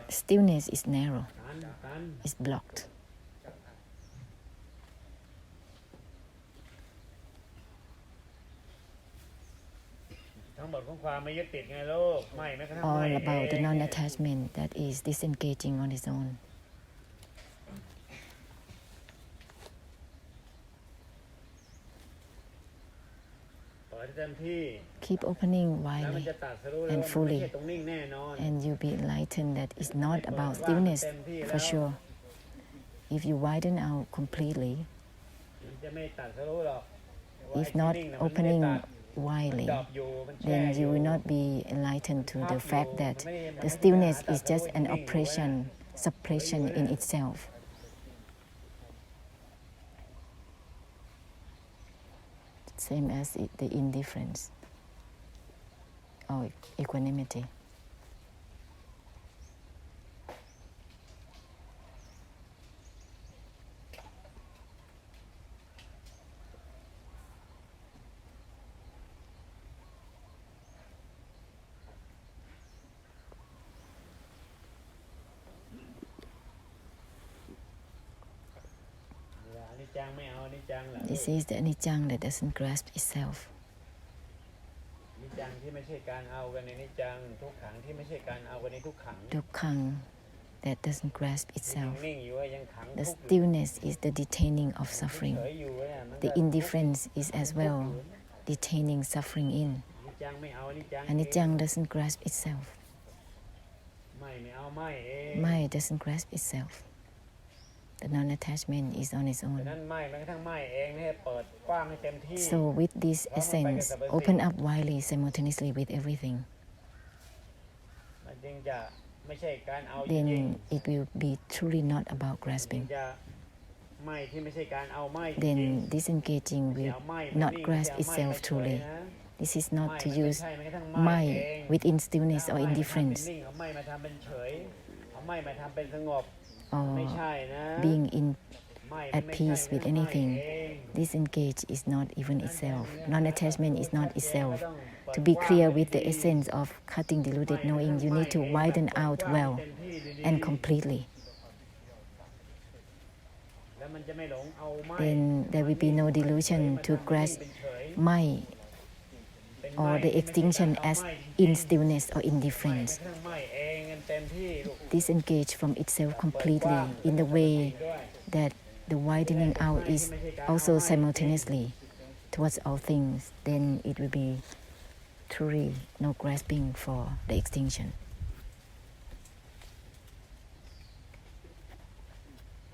Stillness is narrow, is blocked. ทั้งหมดของความไม่ยึดติดไงลูกไม่แม้กระทั่งไม่ All about the non-attachment that is disengaging on its own. เปิดเต็มที่ Keep opening แล้วมัน widely จะตัดสรู้เลย and ว่ามันไม่ fully, ใช่ตรงนิ่งแน่นอน and you'll be enlightened that it's not about stillness for sure. If you widen out completely, มันจะไม่ตัดสรู้หรอก if not opening widely, then you will not be enlightened to the fact that the stillness is just an oppression, suppression in itself. Same as the indifference or equanimity. This is the anicca that doesn't grasp itself. นิจจังที่ไม่ใช่การเอากันในนิจจังทุกขังที่ไม่ใช่การเอากันในทุกขัง Dukkha that doesn't grasp itself. นิ่งๆอยู่ยังขัง The stillness is the detaining of suffering. เฉยอยู่เนี่ยมัน The indifference is as well detaining suffering in. นิจจังไม่เอานิจจัง Anicca doesn't grasp itself. ไม่เอาไม่เอง Maya doesn't grasp itself. The non-attachment is on its ดัง own. นั้นไม่แม้กระทั่งไม่เองเนี่ยเปิดกว้างให้เต็มที่ So with this essence, open up widely simultaneously with everything. มันจึงจะไม่ใช่การเอาจริง Then it will be truly not about ๆ grasping. จะไม่ที่ไม่ใช่การเอาไม่จริง Then disengaging will not grasp itself truly. This is not to use mind within stillness or indifference, เอาไม่มาทำเป็นเฉยเอาไม่มาทำเป็นสงบ or ไม่ใช่นะ beingไม่ at peace with anything. Disengage is not even itself. Non-attachment is not itself. To be clear with the essence of cutting deluded knowing, you need to widen out well and completely. แล้วมันจะไม่หลงเอาไม่ Then there will be no delusion to grasp mind or the extinction as in stillness or indifference. ไม่เองกันเต็มที่ลูก Disengage from itself completely in the way that the widening out is also simultaneously towards all things. Then it will be truly no grasping for the extinction.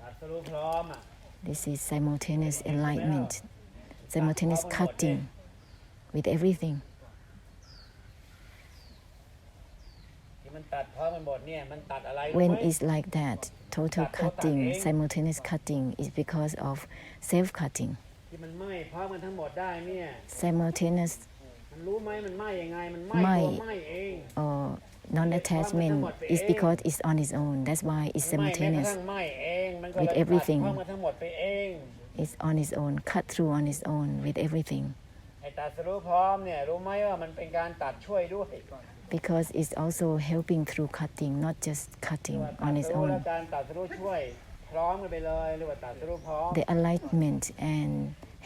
ตัดสรู้พร้อมอ่ะ This is simultaneous enlightenment, simultaneous cutting with everything. ที่มันตัดพร้อมกันหมดเนี่ยมันตัดอะไรรู้ When ไหม it's like that, total cutting, simultaneous cutting is because of self-cutting. ที่มันไหม้พร้อมกันทั้งหมดได้เนี่ย Simultaneous มันรู้ไหมมันไหม้ยังไงมันไหม้ตัวไหม้เอง or non-attachment is because it's on its own. That's why it's ไหม้แม้กระ simultaneous. ทั่งไหม้เองมันก็ with เลยตัด everything พร้อมกันทั้งหมดไปเอง It's on its own, cut through on its own with everything. ไอ้ตัดสรู้พร้อมเนี่ยรู้ไหมว่ามันเป็นการตัดช่วยด้วย Because it's also helping through cutting, not just cutting ตั on ด its สรู้และ own. การตัดสรู้ช่วยพร้อมกันไปเลยเรียกว่าตัดสรู้พร้อม The enlightenment and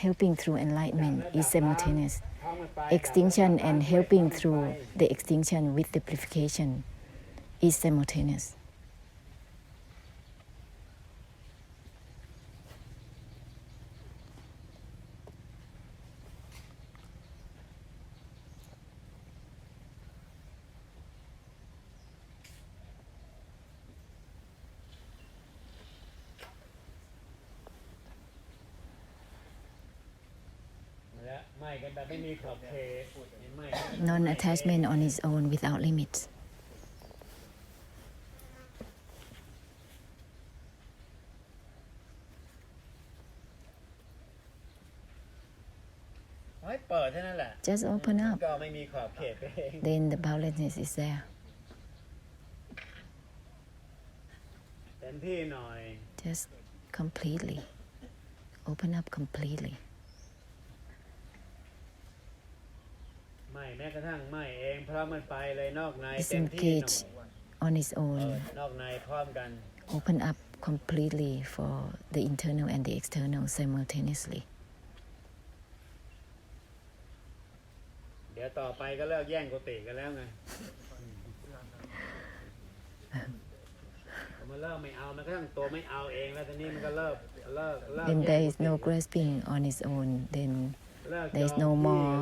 helping through enlightenment is simultaneous. พร้อมกันไป Extinction and helping through the extinction with the purification is simultaneous. Non-attachment on its own without limits. Just open up. Then the boundlessness is there. Just completely. Open up completely. Disengage on its เปิ own ดนอกในพร้อมกัน open up completely for the internal and the external simultaneously. เดี๋ยวต่อไปก็เลิกแย่งกุฏิกันแล้วไงมันเริ่มไม่เอามันก็ทั้งตัวไม่เอาเองแล้วทีนี้มันก็เลิก When there is no grasping on its own, then there is no more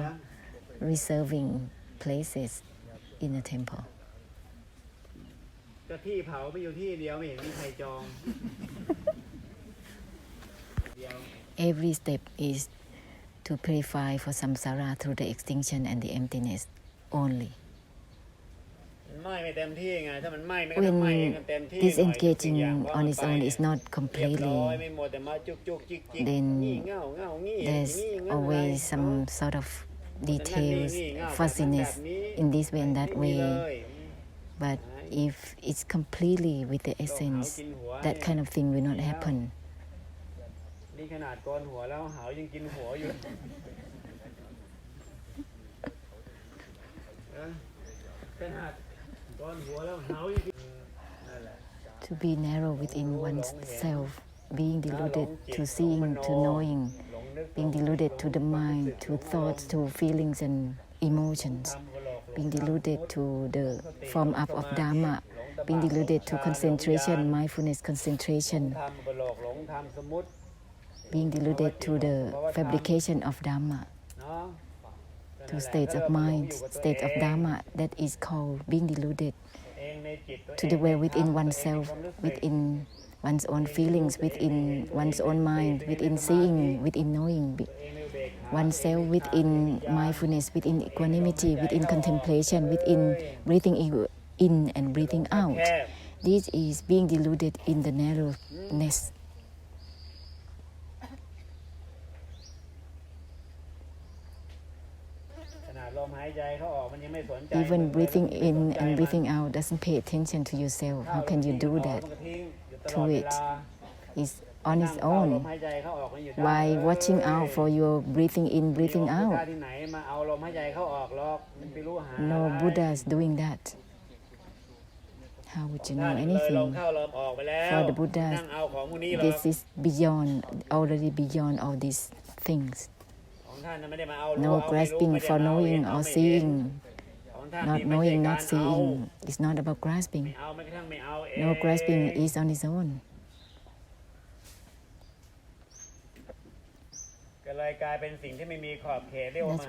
reserving places in a temple. ก็ที่เผาไม่อยู่ที่เดียวไม่เห็นมีใครจอง Every step is to purify for samsara through the extinction and the emptiness only. ไหม้ไม่เต็มที่ไงถ้ามันไหม้ไม่ก็ต้องไหม้เองเต็มที่ Disengaging on its own is not เรียบร้อย completely. ไม่หมดแต่มาจุกจิก Then งี่เง่างี้ there's งี้ always some sort of details, fuzziness in this way and that way. But if it's completely with the essence, that kind of thing will not happen. นี่ขนาดโกนหัวแล้วหาวยังกินหัวอยู่ขนาดโกนหัวแล้วหาวยังกินนั่นแหละ To be narrow within oneself, being deluded to seeing, to knowing, being deluded to the mind, to thoughts, to feelings and emotions, being deluded to the form up of Dharma, being deluded to concentration, mindfulness concentration, ทำไปหลอกหลงทำสมมุติ being deluded to the fabrication of Dharma, เนาะ to states of mind, state of Dharma, that is called being deluded to the way within oneself, within one's own feelings, within one's own mind, within seeing, within knowing, oneself within mindfulness, within equanimity, within contemplation, within breathing in and breathing out. This is being deluded in the narrowness. Even breathing in and breathing out doesn't pay attention to yourself. How can you do that? Through it is on its own. Why watching out for your breathing in, breathing out? No Buddhas doing that. How would you know anything? For the Buddhas, this is beyond, already beyond all these things. No grasping for knowing or seeing. Not knowing, not seeing. It's not about grasping. No grasping is on its own. That's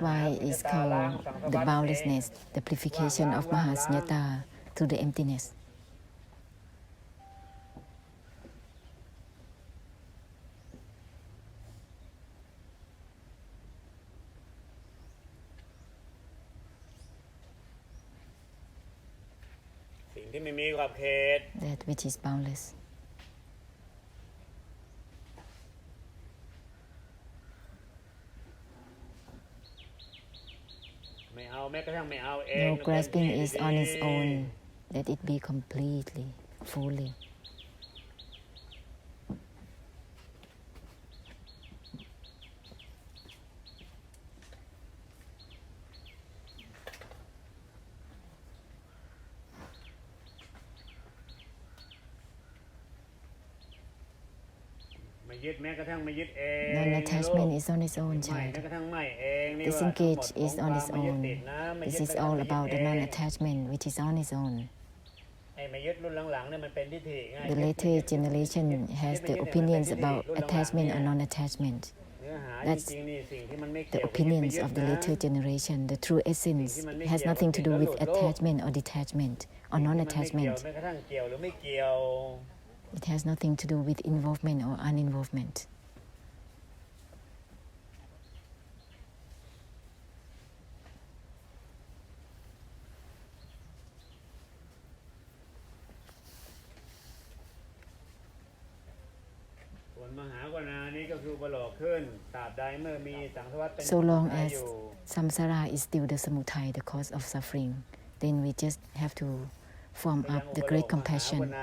why it's called the boundlessness, the purification of Sunyata through the emptiness. That which is boundless. No grasping is on its own. Let it be completely, fully. Non-attachment is on its own, child. Disengage is on its own. This is all about the non-attachment, which is on its own. The later generation has the opinions about attachment or non-attachment. That's the opinions of the later generation. The true essence has nothing to do with attachment or detachment or non-attachment. It has nothing to do with involvement or uninvolvement. So long as samsara is still the samudaya, the cause of suffering, then we just have to form up the great compassion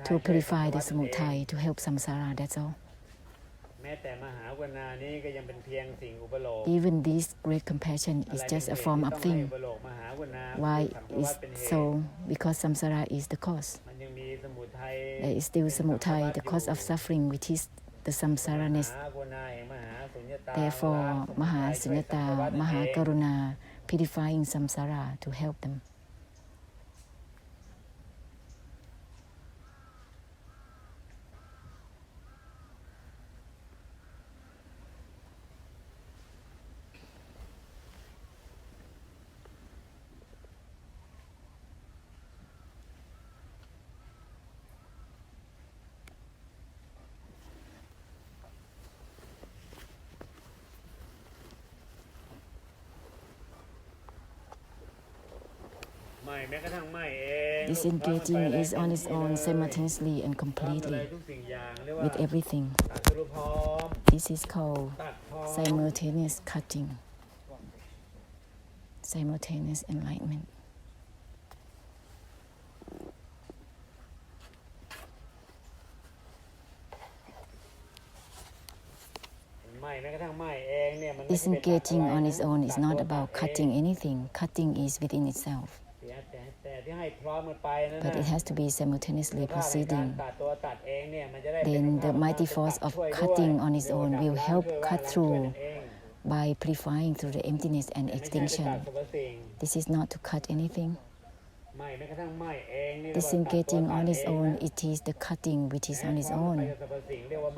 to purify the samudaya, to help samsara, that's all. แม้แต่มหากรุณานี้ก็ยังเป็นเพียงสิ่งอุปโลก Even this great compassion is just a form of thing. Why is so? Because samsara is the cause. มันยังมีสมุทัย There is still samudaya, the cause of suffering, which is the samsaraness. มหากรุณาแห่งมหาสุญญตา Therefore, Maha Sunyata, Maha Karuna, purifying samsara to help them. Disengaging is on its own simultaneously and completely with everything. This is called simultaneous cutting, simultaneous enlightenment. Disengaging on its own is not about cutting anything. Cutting is within itself. But it has to be simultaneously proceeding. Then the mighty force of cutting on its own will help cut through by purifying through the emptiness and extinction. This is not to cut anything. Disengaging on its own, it is the cutting which is on its own.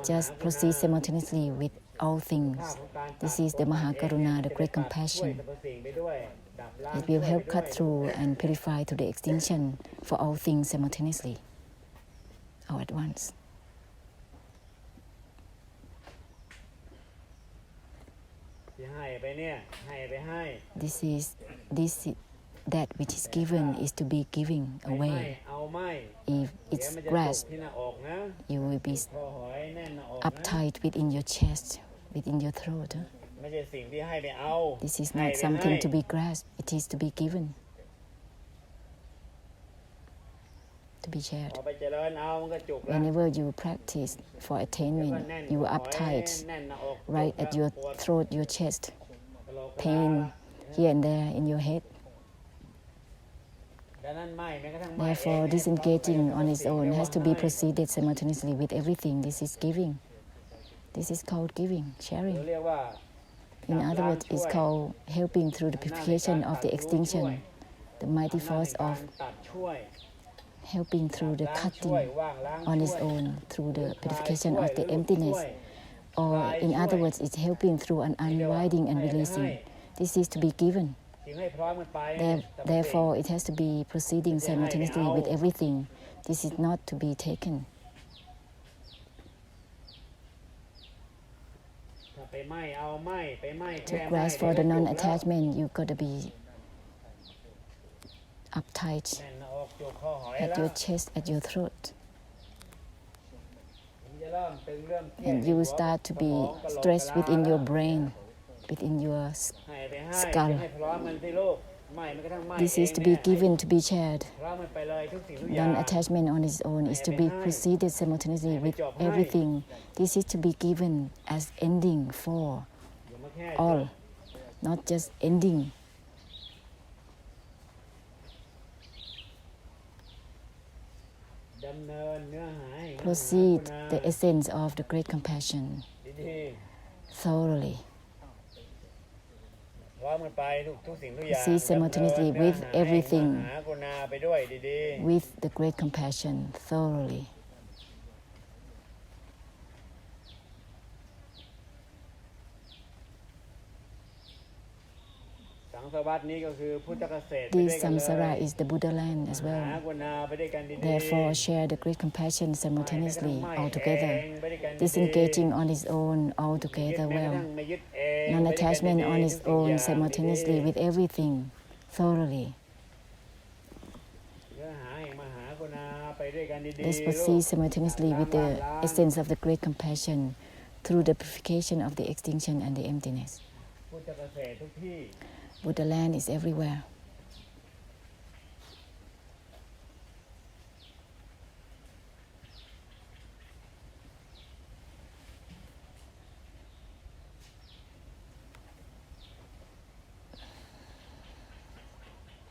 Just proceed simultaneously with all things. This is the Mahakaruna, the great compassion. It will help cut through and purify to the extinction for all things simultaneously, all at once. That which is given is to be giving away. If it's grasped, you will be uptight within your chest, within your throat. This is not something to be grasped, it is to be given, to be shared. Whenever you practice for attainment, you are uptight, right at your throat, your chest, pain here and there in your head. Therefore, disengaging on its own has to be proceeded simultaneously with everything. This is giving. This is called giving, sharing. In other words, it's called helping through the purification of the extinction, the mighty force of helping through the cutting on its own, through the purification of the emptiness. Or in other words, it's helping through an unwinding and releasing. This is to be given. Therefore, it has to be proceeding simultaneously with everything. This is not to be taken. To grasp for the non-attachment, you've got to be uptight at your chest, at your throat. And you will start to be stressed within your brain, within your skull. This is to be given, to be shared. Non-attachment on its own is to be proceeded simultaneously with everything. This is to be given as ending for all, not just ending. Proceed the essence of the great compassion thoroughly. See simultaneously with everything, with the great compassion thoroughly. This samsara is the Buddha land as well. Therefore, share the great compassion simultaneously, altogether. Disengaging on its own, altogether well. Non-attachment on its own, simultaneously with everything, thoroughly. Let's proceed simultaneously with the essence of the great compassion through the purification of the extinction and the emptiness. Buddha land is everywhere.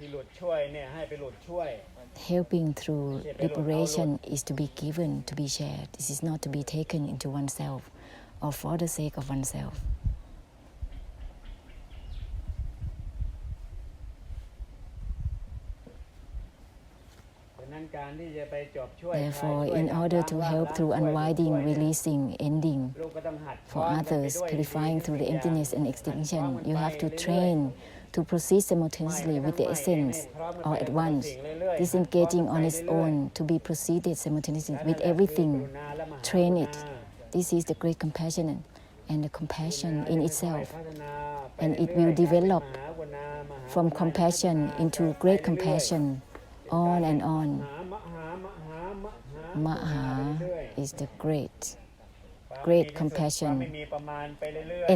ที่หลุดช่วยเนี่ยให้ไปหลุดช่วย Helping through liberation is to be given, to be shared. This is not to be taken into oneself or for the sake of oneself. ดังนั้นการที่จะไปจบช่วย Therefore, in order to help through unwinding, releasing, ending ลูกก็ต้องหัด for others, purifying through the emptiness and extinction, you have to train to proceed simultaneously with the essence all at once, disengaging on its own to be proceeded simultaneously with everything. Train it. This is the great compassion and the compassion in itself, and it will develop from compassion into great compassion on and on. Maha is the great compassion,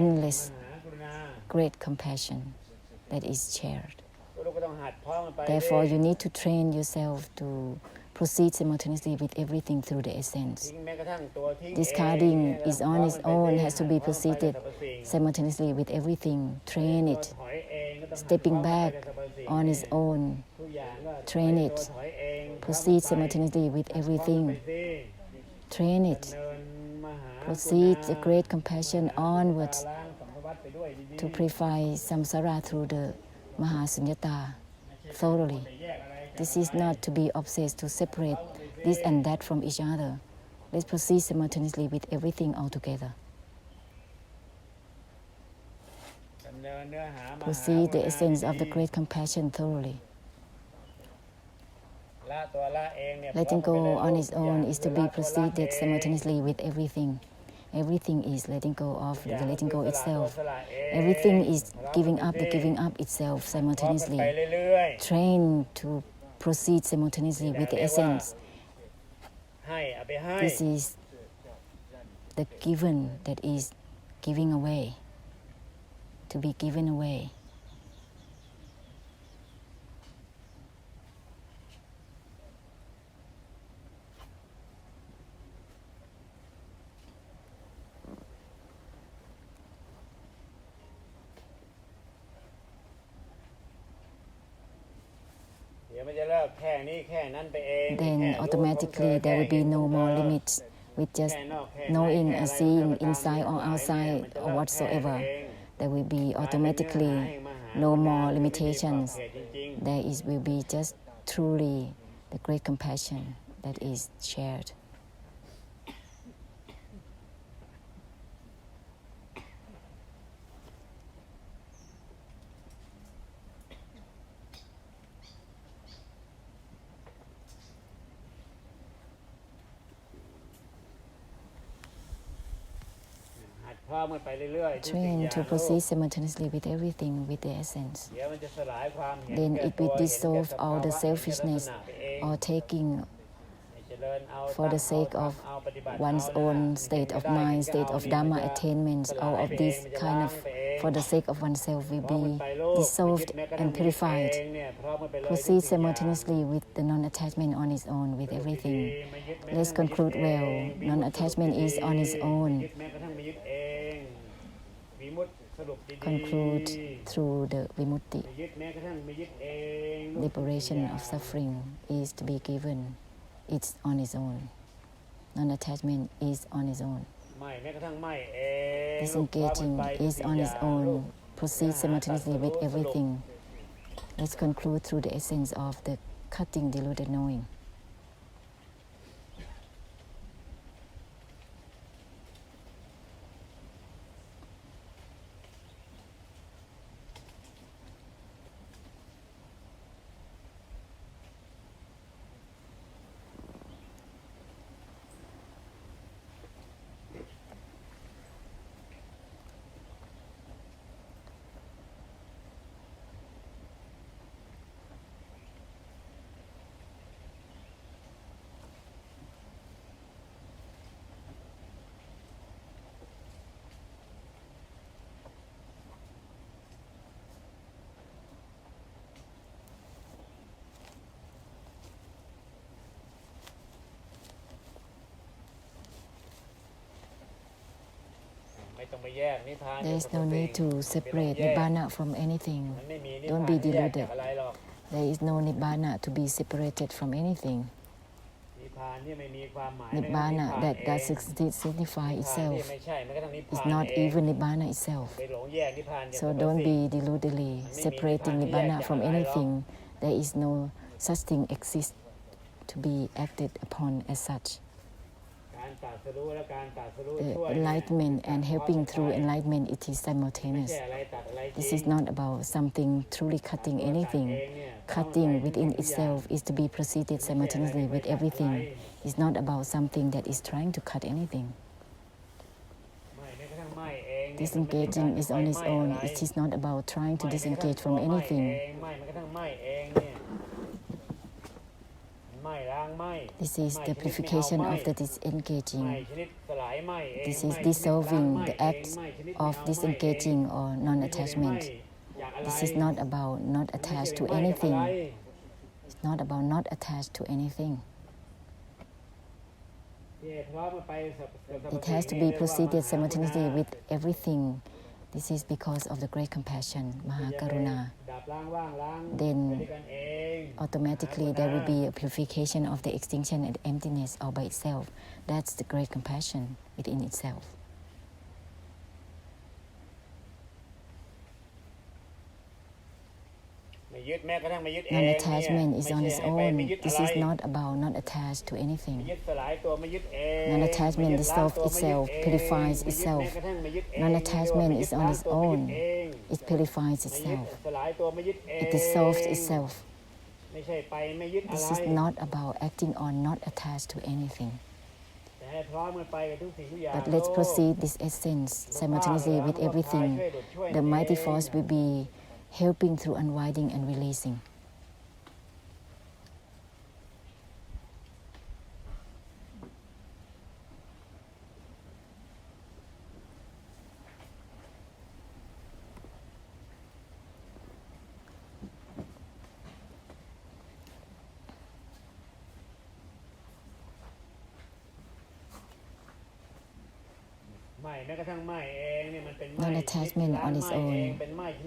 endless, great compassion that is shared. Therefore, you need to train yourself to proceed simultaneously with everything through the essence. Discarding is on its own, has to be proceeded simultaneously with everything. Train it. Stepping back on its own. Train it. Proceed simultaneously with everything. Train it. Proceed the great compassion onwards to purify samsara through the Sunyata thoroughly. This is not to be obsessed to separate this and that from each other. Let's proceed simultaneously with everything altogether. Proceed the essence of the great compassion thoroughly. Letting go on its own is to be proceeded simultaneously with everything. Everything is letting go of the letting go itself. Everything is giving up the giving up itself simultaneously. Train to proceed simultaneously with the essence. This is the given that is giving away, to be given away. Then automatically there will be no more limits with just knowing or seeing inside or outside or whatsoever. There will be automatically no more limitations. There will be just truly the great compassion that is shared. Train to proceed simultaneously with everything, with the essence. Then it will dissolve all the selfishness or taking for the sake of one's own state of mind, state of Dhamma attainments. All of these kind of, for the sake of oneself, will be dissolved and purified. Proceed simultaneously with the non-attachment on its own, with everything. Let's conclude well. Non-attachment is on its own. Conclude through the vimutti. Liberation of suffering is to be given. It's on its own. Non-attachment is on its own. Disengaging is on its own. Proceed simultaneously with everything. Let's conclude through the essence of the cutting deluded knowing. There is no need to separate Nibbāna from anything. Don't be deluded. There is no Nibbāna to be separated from anything. นิพพานที่ไม่มีความหมาย Nibbāna that doesn't signify นิพพาน itself ที่ไม่ใช่แม้กระทั่งนิพ is พาน not เอง even Nibbāna itself. ไปหลงแยกนิพพานอย่าง So สรรพ don't สิ่ง be deludedly separating Nibbāna from anything. There is no such thing exists to be acted upon as such. การตรัสรู้และการตรัสรู้ The ช่วย enlightenment and helping through enlightenment, it is ไม่ simultaneous. ใช่อะไรตัดอะไรจริ This ง is not about something truly cutting anything. Cutting within itself is to be proceeded simultaneously with everything. It's not about something that is trying to cut anything. ไม่แม้กระทั่งไม่เอง Disengaging is on its own. It is not about trying to disengage from anything. ไม่แม้กระทั่งไม่เองเนี่ยไม่ล้างไม่ This is the purification of the ไม่ disengaging. ชนิดสลายไม่เอง This is ไม่ชนิด dissolving ล้าง the ไม่ act เองไม่ชนิด of ไม่เอาไม่ disengaging or เอง non-attachment. อยากอะไร This is not about not attached to ไม่ใช่ไม่กับอะไร anything. It's not about not attached to anything. เนี่ยพร้อมมันไปกับสรรพ It สิ่ง has to นี่ be เรียกว่า proceeded มหากรุณา simultaneously with everything. This is because of the great compassion, อย่าไป Mahakaruna. ดับล้างว่างล้าง Then ไปด้วยกันเอง Automatically, there will be a purification of the extinction and emptiness all by itself. That's the great compassion within itself. ไม่ยึดแม้กระทั่งไม่ยึดเอง Non-attachment is เนี่ย on ไม่ its ใช่ให้ไป own. ไม่ยึด This อะไร is not about not attached to ไม่ anything. ยึดสลายตัวไม่ยึดเอง Non-attachment ไม่ยึดล้าง dissolves ตัวไม่ยึด itself, เอง purifies ไม่ยึด itself. แม้กระทั่งไม่ยึดเอง Non-attachment ไม่ยึ is ด on ล้าง its ตัวไม่ยึ own. ดเอง It purifies ไม่ยึด itself. สลายตัวไม่ยึดเอง It dissolves itself. ไม่ใช่ไปไม่ยึดอะไร This is not about acting on not attached to anything. แต่ให้พร้อมกันไปกับทุกสิ่งทุกอย่าง But let's proceed this essence simultaneously with everything. The mighty force will be helping through unwinding and releasing. Non-attachment on its own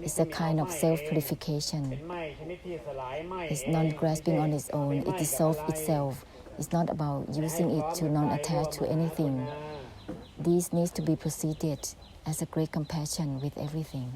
is a kind of self-purification. It's non-grasping on its own. It dissolves itself. It's not about using it to non-attach to anything. This needs to be proceeded as a great compassion with everything.